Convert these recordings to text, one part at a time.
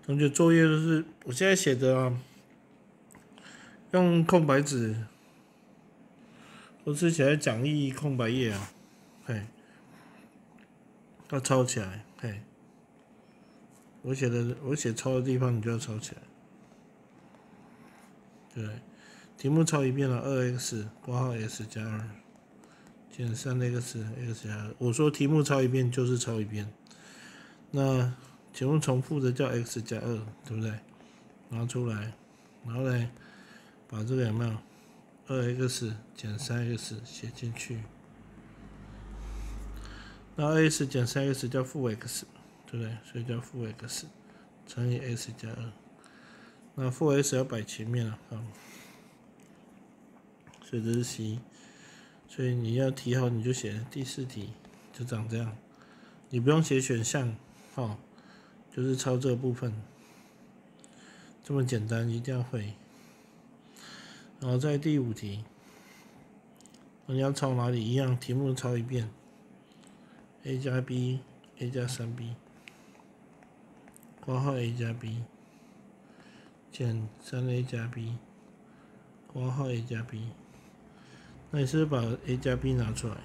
同学作业就是我现在写的啊，用空白纸，我是写在讲义空白页啊，嘿，要抄起来，嘿，我写抄的地方你就要抄起来，对，题目抄一遍了，2x 括号 x 加2减3x x 加2，我说题目抄一遍就是抄一遍，那题目重复的叫 x 加2，对不对？拿出来，然后呢，把这个有没有2x 减3x 写进去，那2x 减3x 叫负 x， 对不对？所以叫负 x 乘以 x 加2，那负 x 要摆前面了啊，所以这是 c， 所以你要题好你就写第4题，就长这样，你不用写选项，哦，就是抄这个部分，这么简单，一定要会。然后在第5题，你要抄哪里？一样，题目抄一遍 ，a 加 b，a 加3b， 括号 a 加 b 减3a 加 b， 括号 a 加 b。那你是不是把 a 加 b 拿出来，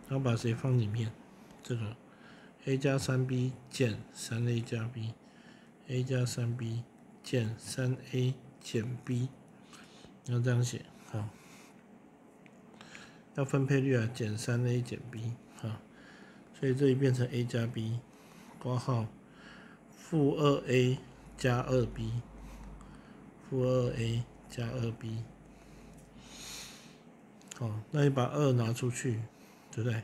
然后把谁放里面？这个 a 加 3b 减 3a 加 b，a 加 3b 减 3a 减 b， 要这样写，好，要分配率啊，减 3a 减 b， 好，所以这里变成 a 加 b， 括号负 2a 加 2b， 负 2a 加 2b。好，那你把2拿出去，对不对？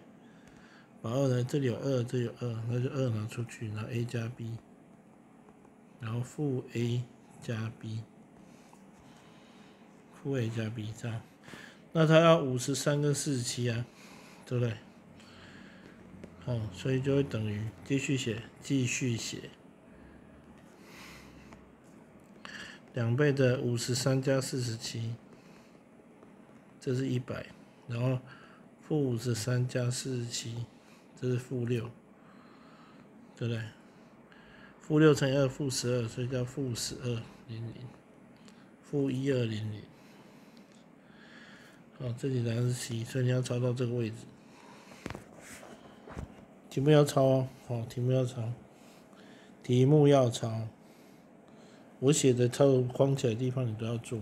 把2呢，这里有2，这里有2，那就2拿出去，然后 a 加 b， 然后负 a 加 b， 负 a 加 b 这样。那它要53跟47啊，对不对？好，所以就会等于继续写2倍的53加47，这是100，然后负53加47，这是负6，对不对？负6乘以2，负12，所以叫负1200，负1200。好，这里答案是 C， 所以你要抄到这个位置。题目要抄哦，好，题目要抄，题目要抄。我写的抄框起来的地方你都要做。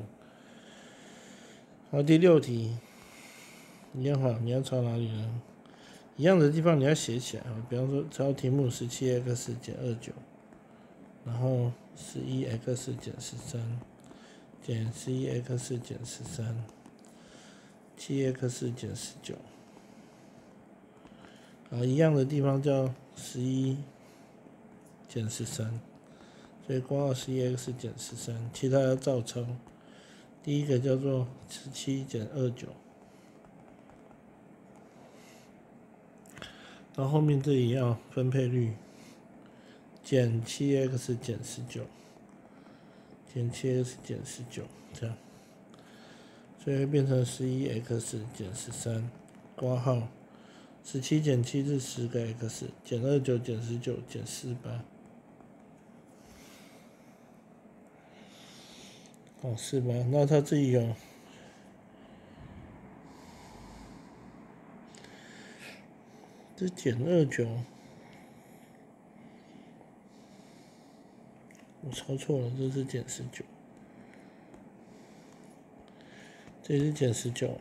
好，第6题，一样好，你要抄哪里呢？一样的地方你要写起来啊，比方说抄题目 17x 减29，然后 11x 减13减 11x 减13 7x 减19，啊，一样的地方叫11减13，所以括号11x 减13，其他要照抄。第一个叫做17减29，然后后面这里要分配率，减 7x 减19，减 7x 减19，这样，所以会变成11x 减13，括号17减7是10个 x， 减29减19减48。哦，48，那它这里有这减29，我抄错了，这是减19，这里是减19，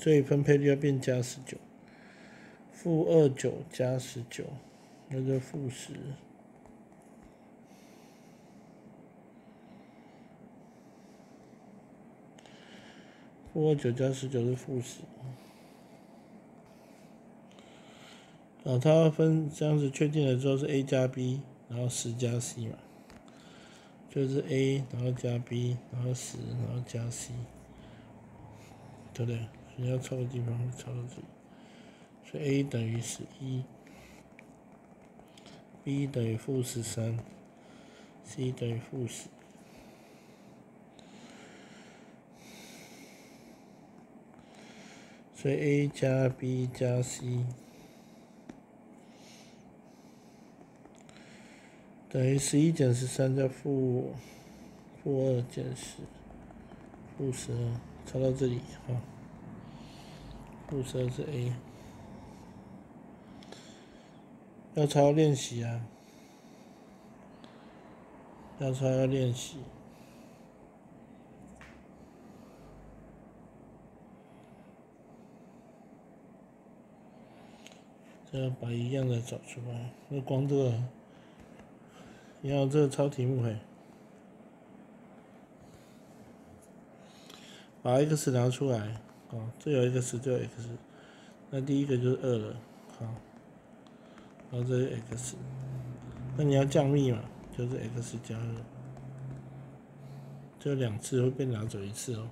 所以分配率要变加19，负29加19，那就负10。负29加19是负10。啊，它分这样子确定了之后是 a 加 b， 然后10加 c 嘛，就是 a 然后加 b， 然后10，然后加 c， 对不对？你要抄的地方会抄到这里，所以 a 等于11，b 等于负13，c 等于负10。所以 a 加 b 加 c 等于11减13叫负2减10，负12，抄到这里啊。负12是 a， 要抄练习啊，要抄要练习。这要把一样的找出来，那光这个，你要这个抄题目嘿，把 x 拿出来，哦，这有 x 就有 x， 那第一个就是2了，好，然后这是 x， 那你要降幂嘛，就是 x 加2，就2次会被拿走1次哦，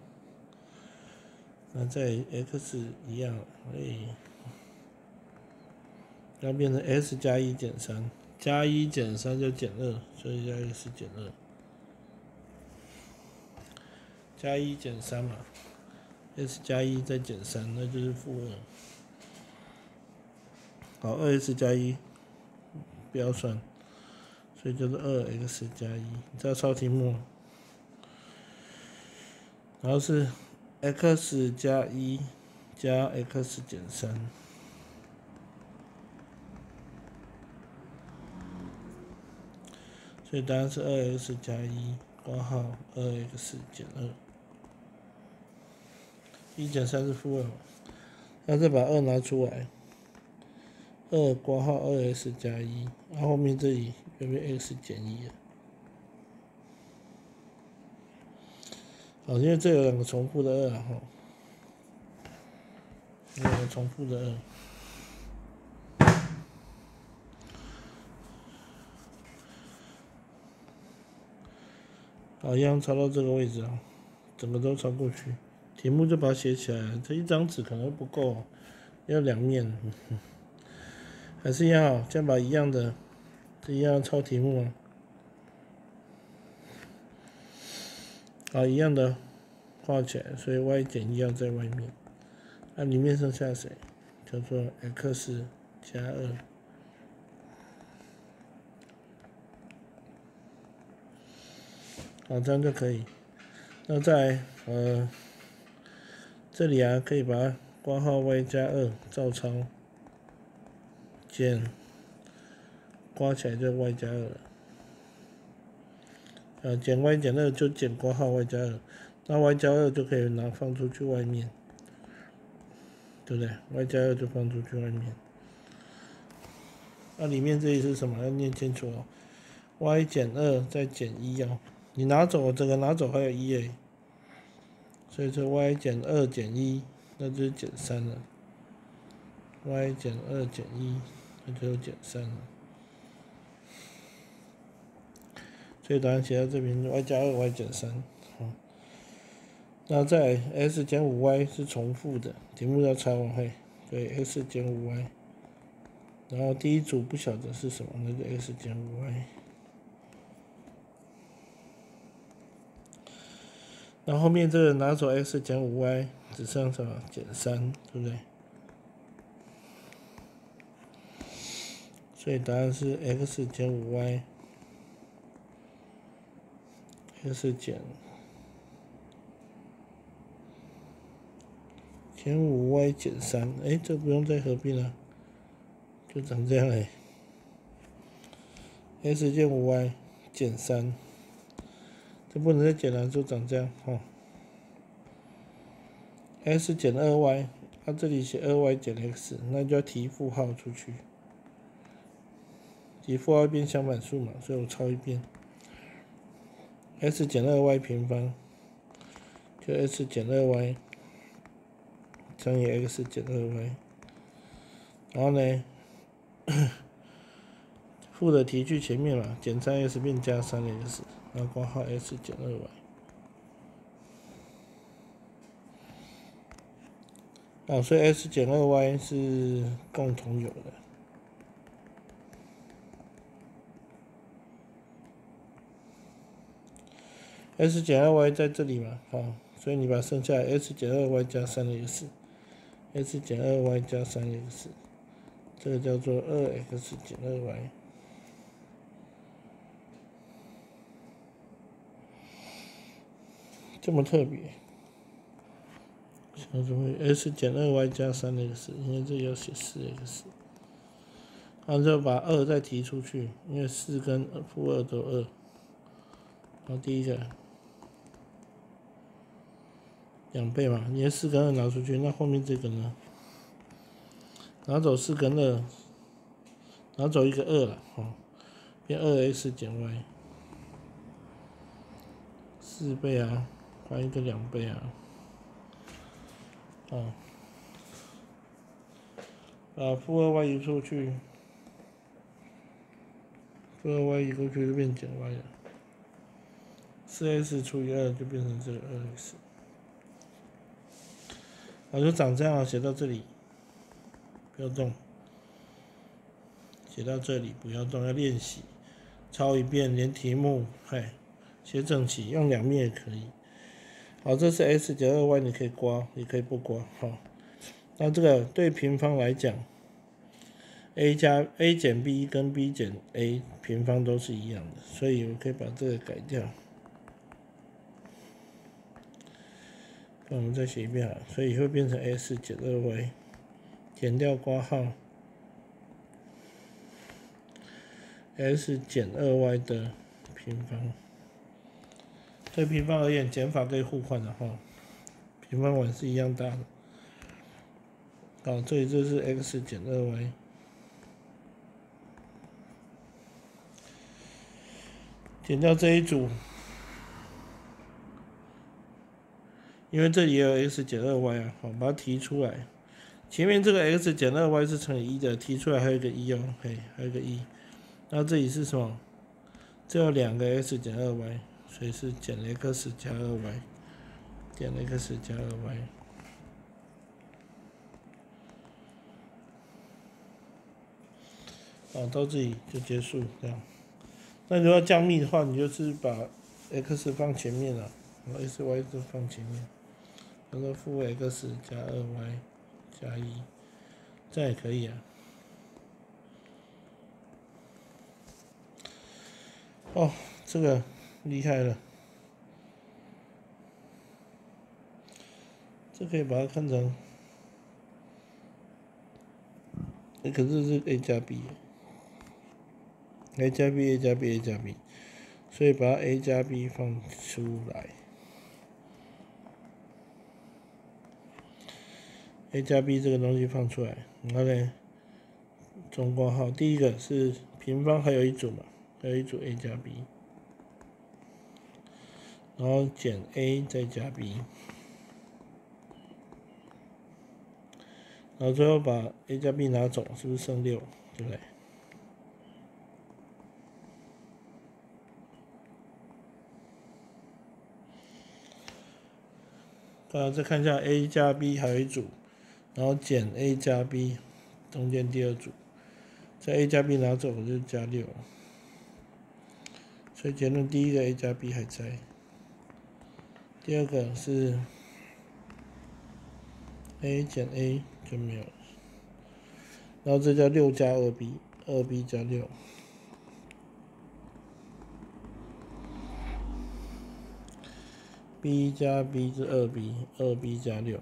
那在 x 一样，要变成 s 加1减3，加1减3就减2，所以加 x 减2，加1减3嘛 ，s 加1再减3，那就是负2。好，2s 加1不要算，所以就是2x 加1，你知道抄题目，然后是 x 加1加 x 减3。所以答案是2x 加1，括号2x 减2，1减3是负2，那再把2拿出来，2括号2x 加1，然后后面这里就变 x 减1了。好，因为这有2个重复的2啊，有2个重复的2。好，一样抄到这个位置啊，整个都抄过去。题目就把它写起来，这一张纸可能不够，要2面。还是要先把一样的，这一样抄题目啊。好，一样的画起来，所以 y 减1要在外面。那里面剩下谁？叫做 x 加2。好，这样就可以。那在这里啊，可以把它括号 y 加2照抄，减括起来就 y 加2了。减 y 减2就减括号 y 加2，那 y 加2就可以拿放出去外面，对不对 ？y 加2就放出去外面。那里面这里是什么？要念清楚哦。y 减2再减1哦。你拿走整个拿走还有1哎，所以这 y 减2减1，那就是减3了。y 减2减1，那就减3了。所以答案写在这边 ，y 加2 y 减3。好，那在 x 减 5y 是重复的，题目要抄嘿，对 x 减 5y。然后第一组不晓得是什么，那就 x 减 5y。然后后面这个拿走 x 减 5y， 只剩什么？减3，对不对？所以答案是 x 减 5y， x 减 5y 减3，哎，这不用再合并了，就长这样哎。x 减 5y 减3，这不能再减了，就长这样哈。x 减 2y， 它这里写 2y 减 x， 那就要提负号出去。提负号变相反数嘛，所以我抄一遍。x 减 2y 平方就 x 减 2y 乘以 x 减 2y， 然后呢，负的提去前面嘛，减 3x 变加 3x， 然后括号 x 减 2y。所以 x 减 2y 是共同有的。x 减 2y 在这里嘛，好，所以你把剩下 x 减 2y 加 3x，x 减 2y 加 3x， 这个叫做 2x 减 2y。这么特别？想怎么 x 减2y加3x， 因为这要写4x， 然后就把2再提出去，因为4跟-2都2。然后第一个2倍嘛，你的4跟2拿出去，那后面这个呢？拿走4跟2，拿走一个2了，变2x 减 y， 4倍啊，还一个2倍啊，把-2y 移出去，-2y 移过去就变减 y 了，4x 除以2就变成这个2x， 好，就长这样，写到这里，不要动，写到这里不要动，要练习，抄一遍，连题目，写整齐，用2面也可以。好，这是 x 减2y， 你可以刮，也可以不刮。好，那这个对平方来讲 ，a 减 b 跟 b 减 a 平方都是一样的，所以我可以把这个改掉。那我们再写一遍啊，所以会变成 x 减2y， 减掉括号 x 减2y 的平方。对平方而言，减法可以互换的哈，平方碗是一样大的。好，这里这是 x 减2y， 减掉这一组，因为这里也有 x 减2y啊，好，把它提出来。前面这个 x 减2y 是乘以1的，提出来还有一个1哦，还有一个1。那这里是什么？这有2个 x 减2y， 所以是减 x 加2y， 减 x 加2y。好，到这里就结束，这样。那如果要降幂的话，你就是把 x 放前面了，然后 x y 就放前面，然后负 x 加2y 加1，这样也可以啊。哦，这个厉害了，这可以把它看成，可是是 a 加 b。A 加 b， A 加 b， A 加 b， 所以把 A 加 b 放出来。A 加 b 这个东西放出来，然后呢，中括号，第一个是平方，还有一组嘛，还有一组 A 加 b， 然后减 A 再加 b， 然后最后把 A 加 b 拿走，是不是剩6？对不对？再看一下 A 加 b 还有一组，然后减 A 加 b， 中间第二组，在 A 加 b 拿走我就加6，所以结论第一个 A 加 b 还在，第二个是 A 减 A 就没有了，然后这叫6加 2b， 2b 加6。b 加 b 是2b， 2b 加6。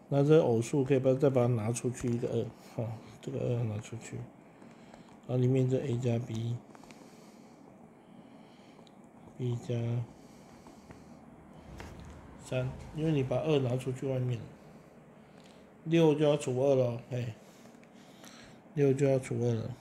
那这偶数可以再把它拿出去一个2，好，这个2拿出去，然后里面这 a 加 b，b 加3，因为你把2拿出去外面了，6就要除2了，6就要除2了。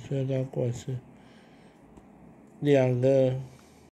所以它过来是2个